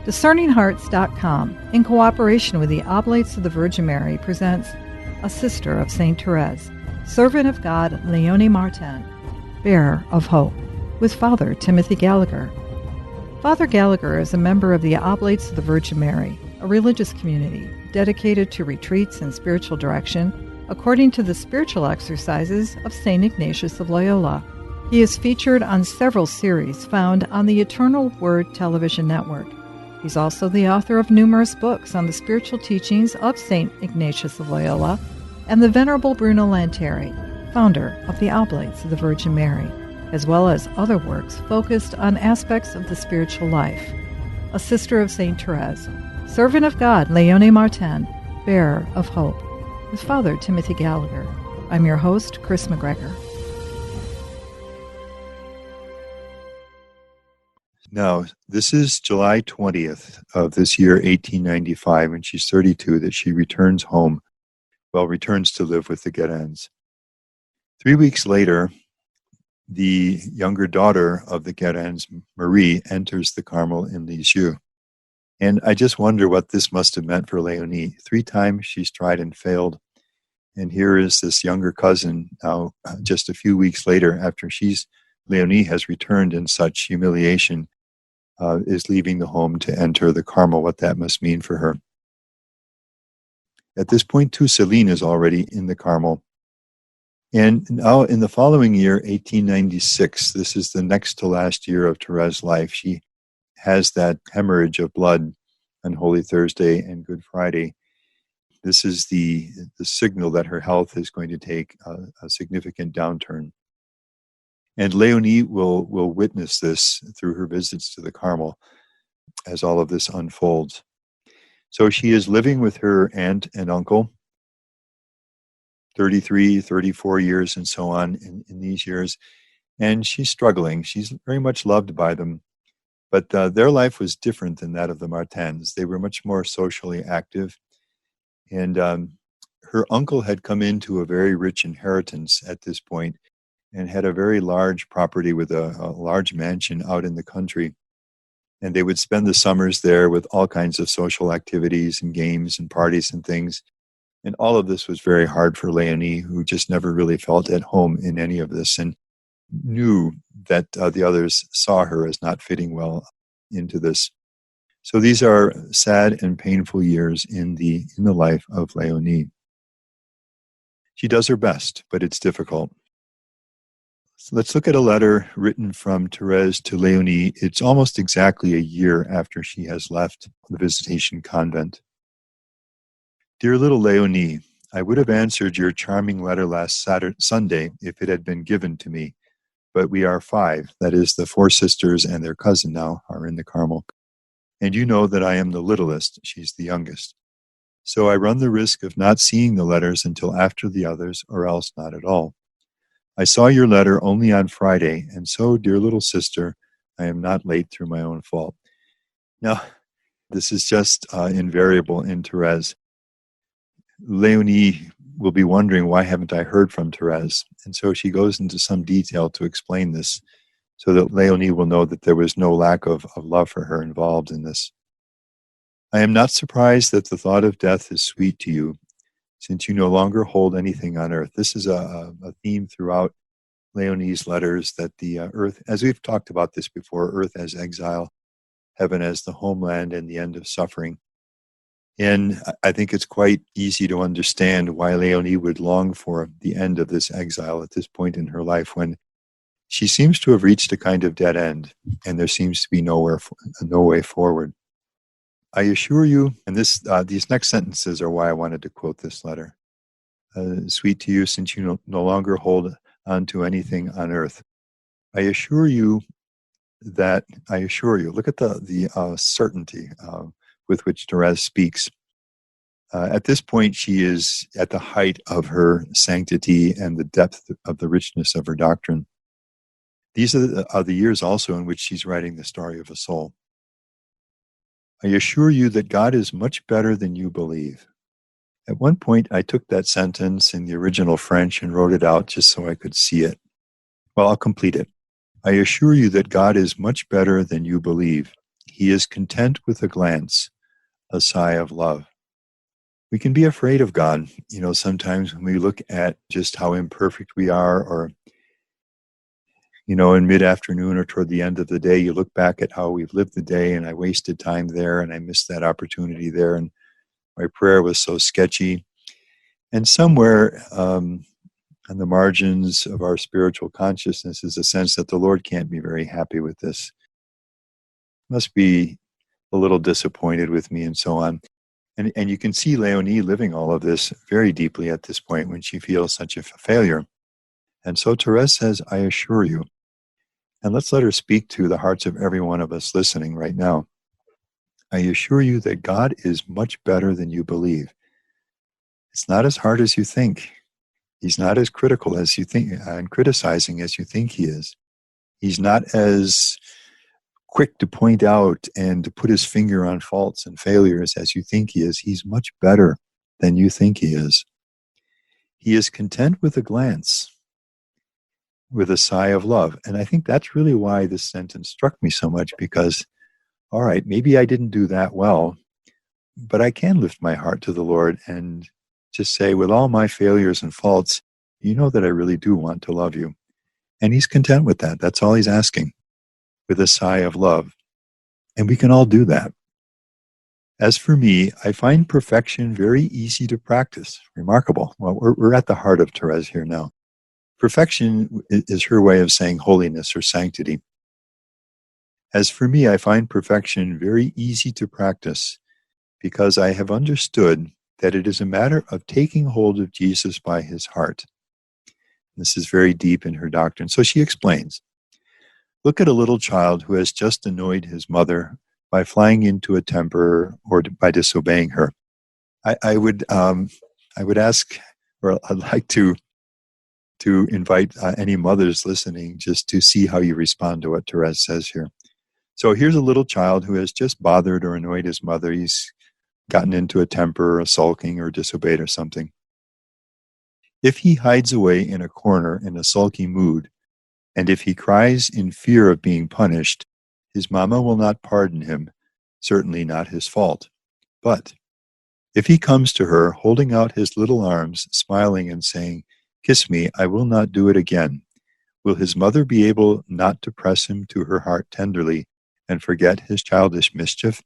DiscerningHearts.com, in cooperation with the Oblates of the Virgin Mary, presents A Sister of St. Thérèse, Servant of God Léonie Martin, Bearer of Hope, with Father Timothy Gallagher. Father Gallagher is a member of the Oblates of the Virgin Mary, a religious community dedicated to retreats and spiritual direction according to the spiritual exercises of St. Ignatius of Loyola. He is featured on several series found on the Eternal Word television network. He's also the author of numerous books on the spiritual teachings of St. Ignatius of Loyola and the Venerable Bruno Lanteri, founder of the Oblates of the Virgin Mary, as well as other works focused on aspects of the spiritual life. A Sister of St. Thérèse, Servant of God Léonie Martin, Bearer of Hope, with Father Timothy Gallagher. I'm your host, Chris McGregor. Now, this is July 20th of this year, 1895, and she's 32, that she returns home, returns to live with the Guérins. 3 weeks later, the younger daughter of the Guérins, Marie, enters the Carmel in Lisieux. And I just wonder what this must have meant for Léonie. 3 times she's tried and failed. And here is this younger cousin now, just a few weeks later, after Léonie has returned in such humiliation, is leaving the home to enter the Carmel, what that must mean for her. At this point, too, Céline is already in the Carmel. And now in the following year, 1896, this is the next to last year of Thérèse's life. She has that hemorrhage of blood on Holy Thursday and Good Friday. This is the signal that her health is going to take a significant downturn. And Léonie will witness this through her visits to the Carmel as all of this unfolds. So she is living with her aunt and uncle, 33, 34 years and so on in these years. And she's struggling. She's very much loved by them. But their life was different than that of the Martins. They were much more socially active. And her uncle had come into a very rich inheritance at this point and had a very large property with a large mansion out in the country. And they would spend the summers there with all kinds of social activities and games and parties and things. And all of this was very hard for Léonie, who just never really felt at home in any of this and knew that the others saw her as not fitting well into this. So these are sad and painful years in the life of Léonie. She does her best, but it's difficult. So let's look at a letter written from Thérèse to Léonie. It's almost exactly a year after she has left the Visitation convent. Dear little Léonie, I would have answered your charming letter last Sunday if it had been given to me, but we are 5, that is, the 4 sisters and their cousin now are in the Carmel. And you know that I am the littlest, she's the youngest. So I run the risk of not seeing the letters until after the others, or else not at all. I saw your letter only on Friday, and so, dear little sister, I am not late through my own fault. Now, this is just invariable in Thérèse. Léonie will be wondering, why haven't I heard from Thérèse? And so she goes into some detail to explain this, so that Léonie will know that there was no lack of love for her involved in this. I am not surprised that the thought of death is sweet to you, since you no longer hold anything on earth. This is a theme throughout Léonie's letters, that the earth, as we've talked about this before, earth as exile, heaven as the homeland and the end of suffering. And I think it's quite easy to understand why Léonie would long for the end of this exile at this point in her life, when she seems to have reached a kind of dead end, and there seems to be no way forward. I assure you, and these next sentences are why I wanted to quote this letter. Sweet to you, since you no longer hold on to anything on earth. I assure you, look at the certainty with which Thérèse speaks. At this point, she is at the height of her sanctity and the depth of the richness of her doctrine. These are the years also in which she's writing the story of a soul. I assure you that God is much better than you believe. At one point, I took that sentence in the original French and wrote it out just so I could see it. Well, I'll complete it. I assure you that God is much better than you believe. He is content with a glance, a sigh of love. We can be afraid of God, sometimes when we look at just how imperfect we are, or, in mid-afternoon or toward the end of the day, you look back at how we've lived the day, and I wasted time there, and I missed that opportunity there, and my prayer was so sketchy. And somewhere on the margins of our spiritual consciousness is a sense that the Lord can't be very happy with this. Must be a little disappointed with me, and so on. And you can see Léonie living all of this very deeply at this point when she feels such a failure. And so Thérèse says, I assure you. And let's let her speak to the hearts of every one of us listening right now. I assure you that God is much better than you believe. It's not as hard as you think. He's not as critical as you think and criticizing as you think he is. He's not as quick to point out and to put his finger on faults and failures as you think he is. He's much better than you think he is. He is content with a glance, with a sigh of love. And I think that's really why this sentence struck me so much, because, all right, maybe I didn't do that well, but I can lift my heart to the Lord and just say, with all my failures and faults, you know that I really do want to love you. And he's content with that. That's all he's asking, with a sigh of love. And we can all do that. As for me, I find perfection very easy to practice. Remarkable. Well, we're at the heart of Thérèse here now. Perfection is her way of saying holiness or sanctity. As for me, I find perfection very easy to practice because I have understood that it is a matter of taking hold of Jesus by his heart. This is very deep in her doctrine. So she explains, look at a little child who has just annoyed his mother by flying into a temper or by disobeying her. I would ask, or I'd like to invite any mothers listening just to see how you respond to what Thérèse says here. So here's a little child who has just bothered or annoyed his mother. He's gotten into a temper, or sulking, or disobeyed or something. If he hides away in a corner in a sulky mood, and if he cries in fear of being punished, his mama will not pardon him, certainly not his fault. But if he comes to her, holding out his little arms, smiling and saying, kiss me, I will not do it again, will his mother be able not to press him to her heart tenderly and forget his childish mischief?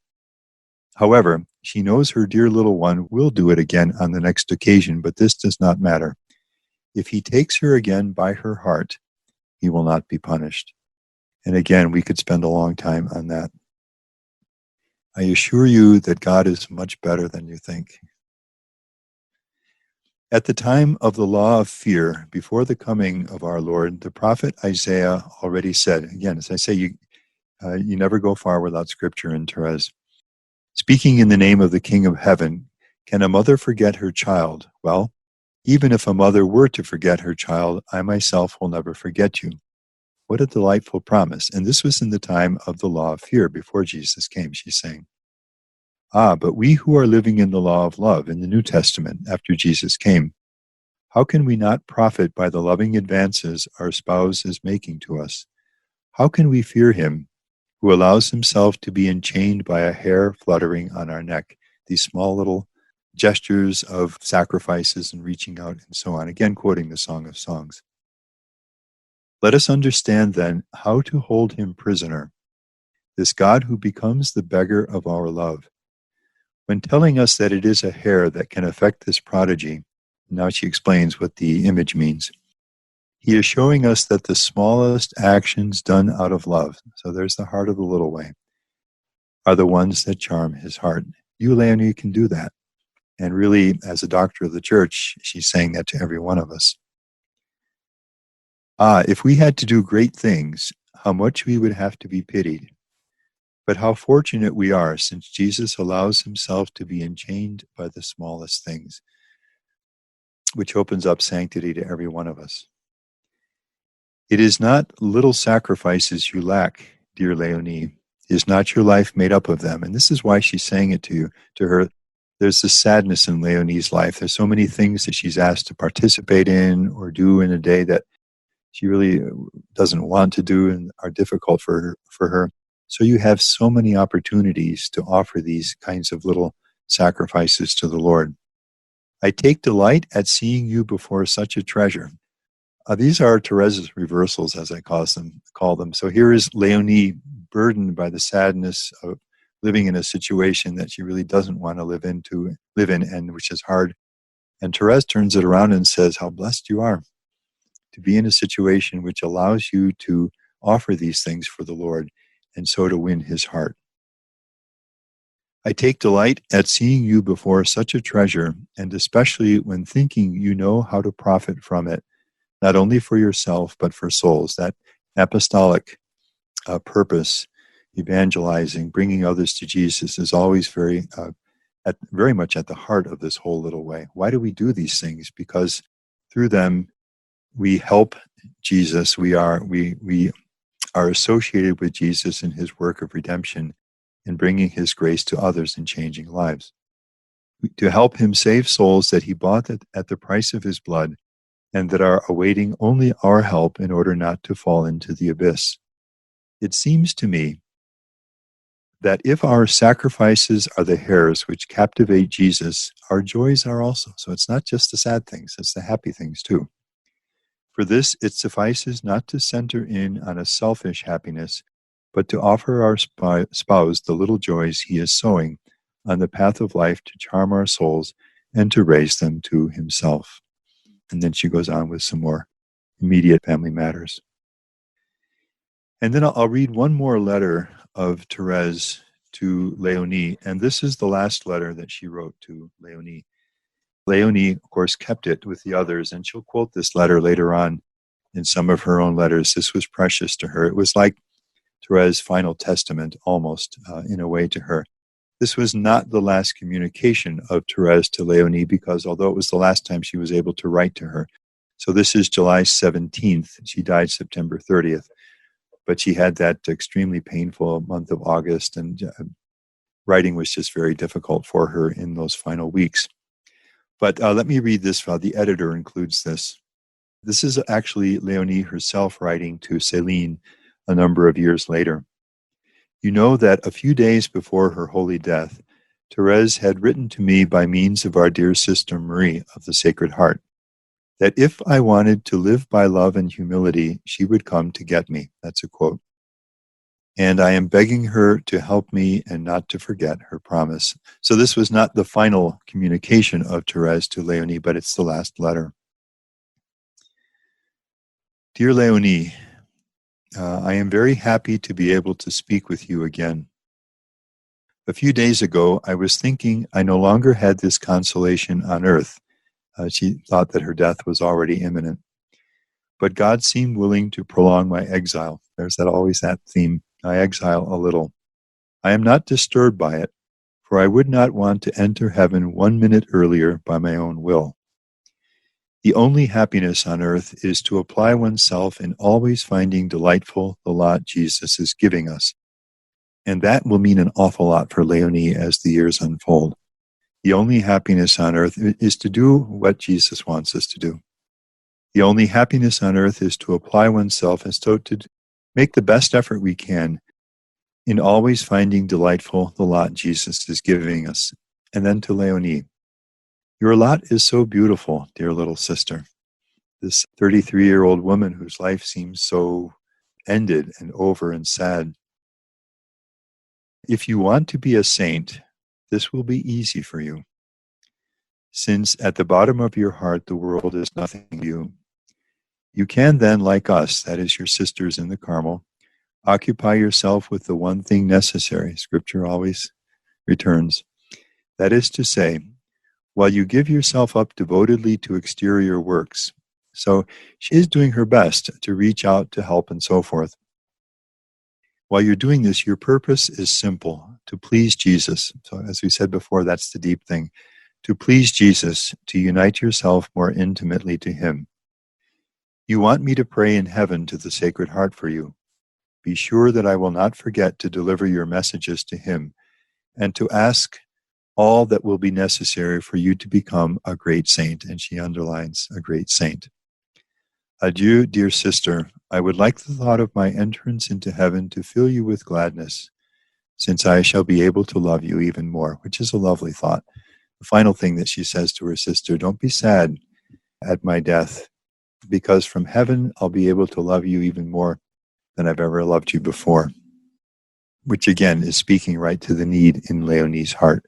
However, she knows her dear little one will do it again on the next occasion, but this does not matter. If he takes her again by her heart, he will not be punished. And again, we could spend a long time on that. I assure you that God is much better than you think. At the time of the law of fear, before the coming of our Lord, the prophet Isaiah already said, again, as I say, you never go far without scripture in Thérèse. Speaking in the name of the King of Heaven, can a mother forget her child? Well, even if a mother were to forget her child, I myself will never forget you. What a delightful promise. And this was in the time of the law of fear, before Jesus came, she's saying. But we who are living in the law of love in the New Testament after Jesus came, how can we not profit by the loving advances our spouse is making to us? How can we fear him who allows himself to be enchained by a hair fluttering on our neck, these small little gestures of sacrifices and reaching out and so on, again quoting the Song of Songs. Let us understand then how to hold him prisoner, this God who becomes the beggar of our love. When telling us that it is a hair that can affect this prodigy, now she explains what the image means. He is showing us that the smallest actions done out of love, so there's the heart of the little way, are the ones that charm his heart. You, Léonie, can do that. And really, as a doctor of the church, she's saying that to every one of us. If we had to do great things, how much we would have to be pitied. But how fortunate we are, since Jesus allows himself to be enchained by the smallest things, which opens up sanctity to every one of us. It is not little sacrifices you lack, dear Léonie. Is not your life made up of them? And this is why she's saying it to her. There's this sadness in Léonie's life. There's so many things that she's asked to participate in or do in a day that she really doesn't want to do and are difficult for her. So you have so many opportunities to offer these kinds of little sacrifices to the Lord. I take delight at seeing you before such a treasure. These are Thérèse's reversals, as I call them. So here is Léonie burdened by the sadness of living in a situation that she really doesn't want to live in, and which is hard. And Thérèse turns it around and says, how blessed you are to be in a situation which allows you to offer these things for the Lord, and so to win his heart. I take delight at seeing you before such a treasure, and especially when thinking you know how to profit from it, not only for yourself, but for souls. That apostolic purpose, evangelizing, bringing others to Jesus, is always very much at the heart of this whole little way. Why do we do these things? Because through them, we help Jesus. We are associated with Jesus in his work of redemption and bringing his grace to others and changing lives. To help him save souls that he bought at the price of his blood, and that are awaiting only our help in order not to fall into the abyss. It seems to me that if our sacrifices are the hairs which captivate Jesus, our joys are also. So it's not just the sad things, it's the happy things too. For this, it suffices not to center in on a selfish happiness, but to offer our spouse the little joys he is sowing on the path of life to charm our souls and to raise them to himself. And then she goes on with some more immediate family matters. And then I'll read one more letter of Thérèse to Léonie, and this is the last letter that she wrote to Léonie. Léonie, of course, kept it with the others, and she'll quote this letter later on in some of her own letters. This was precious to her. It was like Thérèse's final testament, almost, in a way, to her. This was not the last communication of Thérèse to Léonie, because although it was the last time she was able to write to her, so this is July 17th. She died September 30th. But she had that extremely painful month of August, and writing was just very difficult for her in those final weeks. But let me read this. The editor includes this. This is actually Léonie herself writing to Céline a number of years later. You know that a few days before her holy death, Thérèse had written to me by means of our dear sister Marie of the Sacred Heart, that if I wanted to live by love and humility, she would come to get me. That's a quote. And I am begging her to help me and not to forget her promise. So this was not the final communication of Thérèse to Léonie, but it's the last letter. Dear Léonie, I am very happy to be able to speak with you again. A few days ago, I was thinking I no longer had this consolation on earth. She thought that her death was already imminent. But God seemed willing to prolong my exile. There's always that theme. I exile a little. I am not disturbed by it, for I would not want to enter heaven 1 minute earlier by my own will. The only happiness on earth is to apply oneself in always finding delightful the lot Jesus is giving us. And that will mean an awful lot for Léonie as the years unfold. The only happiness on earth is to do what Jesus wants us to do. The only happiness on earth is to apply oneself and so to make the best effort we can in always finding delightful the lot Jesus is giving us. And then to Léonie, your lot is so beautiful, dear little sister. This 33-year-old woman whose life seems so ended and over and sad. If you want to be a saint, this will be easy for you, since at the bottom of your heart the world is nothing to you. You can then, like us, that is your sisters in the Carmel, occupy yourself with the one thing necessary, Scripture always returns. That is to say, while you give yourself up devotedly to exterior works. So she is doing her best to reach out, to help, and so forth. While you're doing this, your purpose is simple, to please Jesus. So as we said before, that's the deep thing. To please Jesus, to unite yourself more intimately to him. You want me to pray in heaven to the Sacred Heart for you. Be sure that I will not forget to deliver your messages to him and to ask all that will be necessary for you to become a great saint. And she underlines a great saint. Adieu, dear sister. I would like the thought of my entrance into heaven to fill you with gladness, since I shall be able to love you even more, which is a lovely thought. The final thing that she says to her sister, don't be sad at my death, because from heaven I'll be able to love you even more than I've ever loved you before, which again is speaking right to the need in Léonie's heart.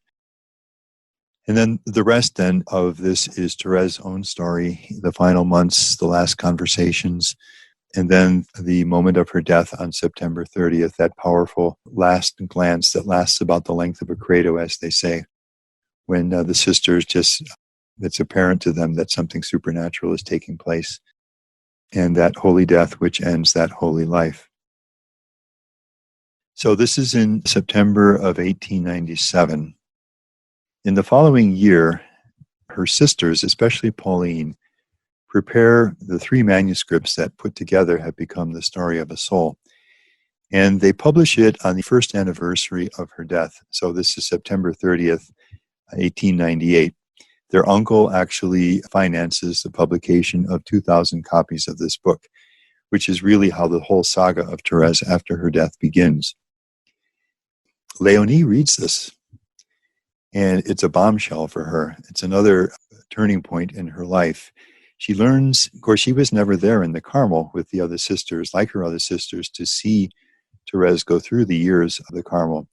And then the rest then of this is Thérèse's own story, the final months, the last conversations, and then the moment of her death on September 30th, that powerful last glance that lasts about the length of a credo, as they say, when the sisters it's apparent to them that something supernatural is taking place, and that holy death which ends that holy life. So this is in September of 1897. In the following year, her sisters, especially Pauline, prepare the 3 manuscripts that put together have become the story of a soul. And they publish it on the first anniversary of her death. So this is September 30th, 1898. Their uncle actually finances the publication of 2,000 copies of this book, which is really how the whole saga of Thérèse after her death begins. Léonie reads this, and it's a bombshell for her. It's another turning point in her life. She learns, of course, she was never there in the Carmel with the other sisters, like her other sisters, to see Thérèse go through the years of the Carmel.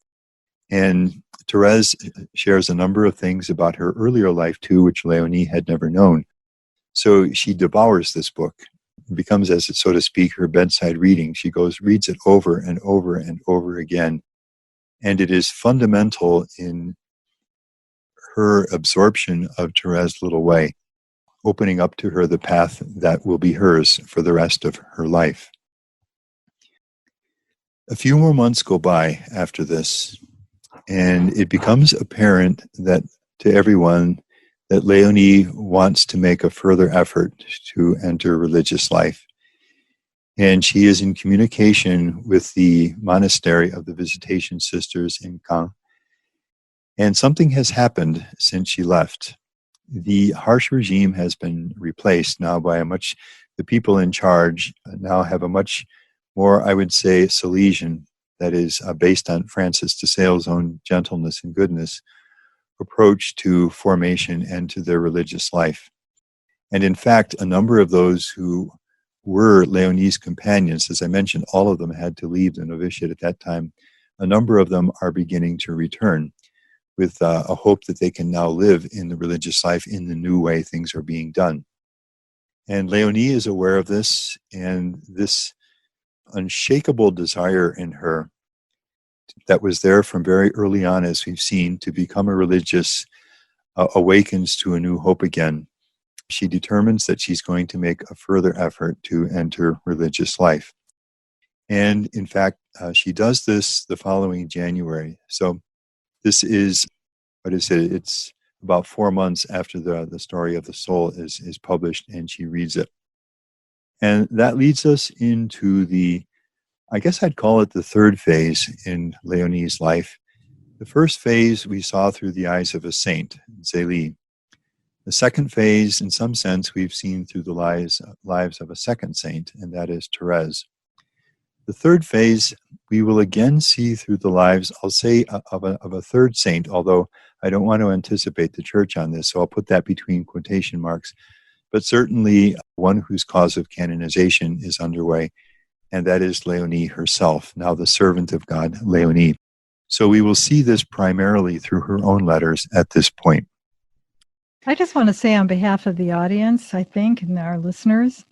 And Thérèse shares a number of things about her earlier life, too, which Léonie had never known. So she devours this book. It becomes, as it so to speak, her bedside reading. She reads it over and over and over again. And it is fundamental in her absorption of Thérèse's little way, opening up to her the path that will be hers for the rest of her life. A few more months go by after this, and it becomes apparent that to everyone that Léonie wants to make a further effort to enter religious life. And she is in communication with the monastery of the Visitation sisters in Caen. And something has happened since she left. The harsh regime has been replaced now by the people in charge now have a much more, I would say, Salesian, that is based on Francis de Sales' own gentleness and goodness, approach to formation and to their religious life. And in fact, a number of those who were Léonie's companions, as I mentioned, all of them had to leave the novitiate at that time. A number of them are beginning to return with a hope that they can now live in the religious life in the new way things are being done. And Léonie is aware of this, and this unshakable desire in her that was there from very early on, as we've seen, to become a religious awakens to a new hope again. She determines that she's going to make a further effort to enter religious life. And in fact, she does this the following January. So this is, it's about 4 months after the story of the soul is published, and she reads it. And that leads us into I guess I'd call it the third phase in Léonie's life. The first phase we saw through the eyes of a saint, Céline. The second phase, in some sense, we've seen through the lives of a second saint, and that is Thérèse. The third phase, we will again see through the lives, I'll say, of a third saint, although I don't want to anticipate the church on this, so I'll put that between quotation marks, but certainly one whose cause of canonization is underway, and that is Léonie herself, now the servant of God, Léonie. So we will see this primarily through her own letters at this point. I just want to say on behalf of the audience, I think, and our listeners,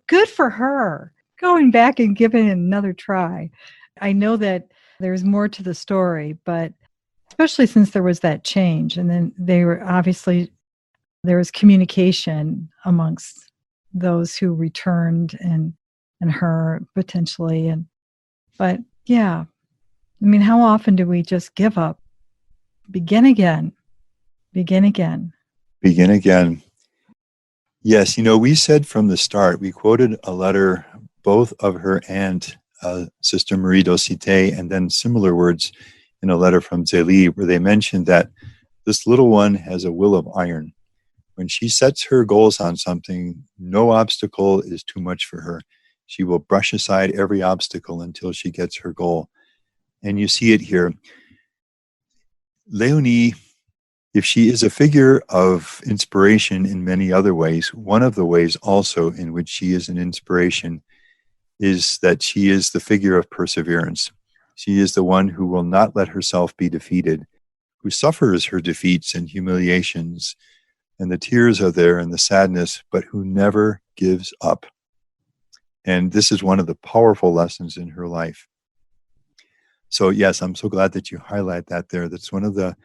good for her, going back and giving it another try. I know that there's more to the story, but especially since there was that change, and then there was communication amongst those who returned and her potentially. But yeah, I mean, how often do we just give up? Begin again. Begin again. Begin again. Yes, we said from the start, we quoted a letter both of her aunt, Sister Marie d'Aucité, and then similar words in a letter from Zélie, where they mentioned that this little one has a will of iron. When she sets her goals on something, no obstacle is too much for her. She will brush aside every obstacle until she gets her goal. And you see it here. Léonie, if she is a figure of inspiration in many other ways, one of the ways also in which she is an inspiration is that she is the figure of perseverance. She is the one who will not let herself be defeated, who suffers her defeats and humiliations, and the tears are there and the sadness, but who never gives up. And this is one of the powerful lessons in her life. So yes, I'm so glad that you highlight that there. That's one of the,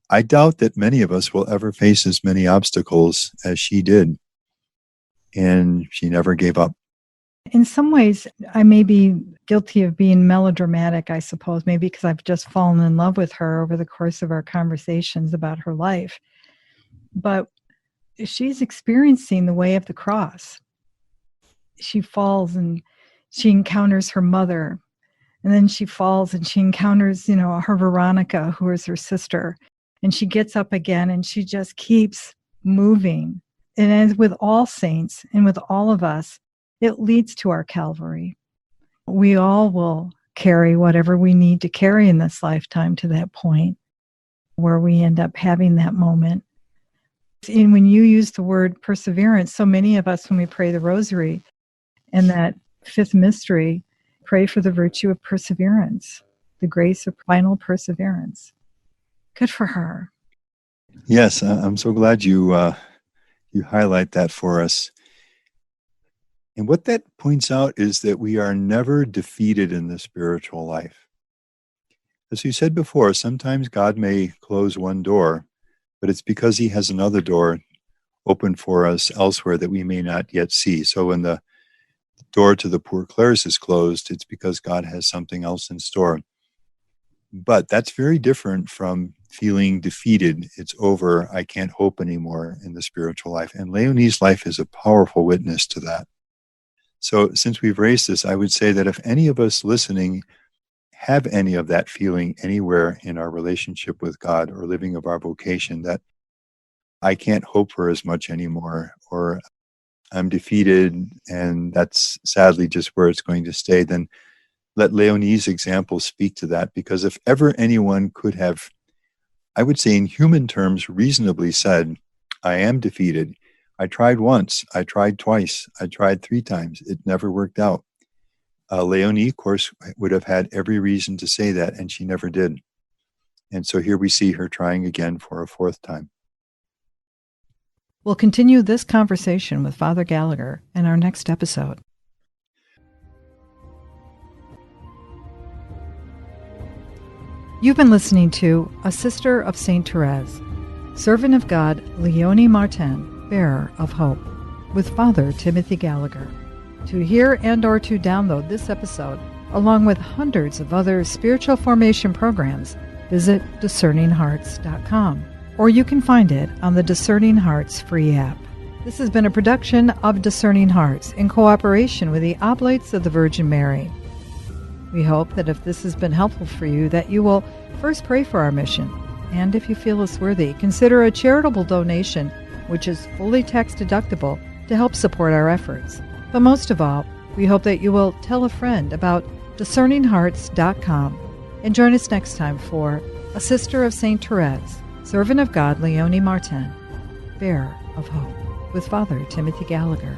I doubt that many of us will ever face as many obstacles as she did. And she never gave up. In some ways, I may be guilty of being melodramatic, I suppose, maybe because I've just fallen in love with her over the course of our conversations about her life. But she's experiencing the way of the cross. She falls and she encounters her mother. And then she falls and she encounters, her Veronica, who is her sister. And she gets up again and she just keeps moving. And as with all saints and with all of us, it leads to our Calvary. We all will carry whatever we need to carry in this lifetime to that point where we end up having that moment. And when you use the word perseverance, so many of us, when we pray the rosary and that fifth mystery, pray for the virtue of perseverance, the grace of final perseverance. Good for her. Yes, I'm so glad you highlight that for us. And what that points out is that we are never defeated in the spiritual life. As you said before, sometimes God may close one door, but it's because he has another door open for us elsewhere that we may not yet see. So when the door to the Poor Clares is closed, it's because God has something else in store. But that's very different from feeling defeated. It's over. I can't hope anymore in the spiritual life. And Léonie's life is a powerful witness to that. So since we've raised this, I would say that if any of us listening have any of that feeling anywhere in our relationship with God or living of our vocation, that I can't hope for as much anymore, or I'm defeated and that's sadly just where it's going to stay, then let Léonie's example speak to that. Because if ever anyone could have, I would say in human terms, reasonably said, I am defeated. I tried once, I tried twice, I tried 3 times. It never worked out. Léonie, of course, would have had every reason to say that, and she never did. And so here we see her trying again for a 4th time. We'll continue this conversation with Father Gallagher in our next episode. You've been listening to A Sister of St. Thérèse, Servant of God, Léonie Martin, Bearer of Hope, with Father Timothy Gallagher. To hear and or to download this episode, along with hundreds of other spiritual formation programs, visit discerninghearts.com, or you can find it on the Discerning Hearts free app. This has been a production of Discerning Hearts in cooperation with the Oblates of the Virgin Mary. We hope that if this has been helpful for you, that you will first pray for our mission, and if you feel us worthy, consider a charitable donation, which is fully tax deductible, to help support our efforts. But most of all, we hope that you will tell a friend about discerninghearts.com and join us next time for A Sister of St. Thérèse, Servant of God, Léonie Martin, Bearer of Hope, with Father Timothy Gallagher.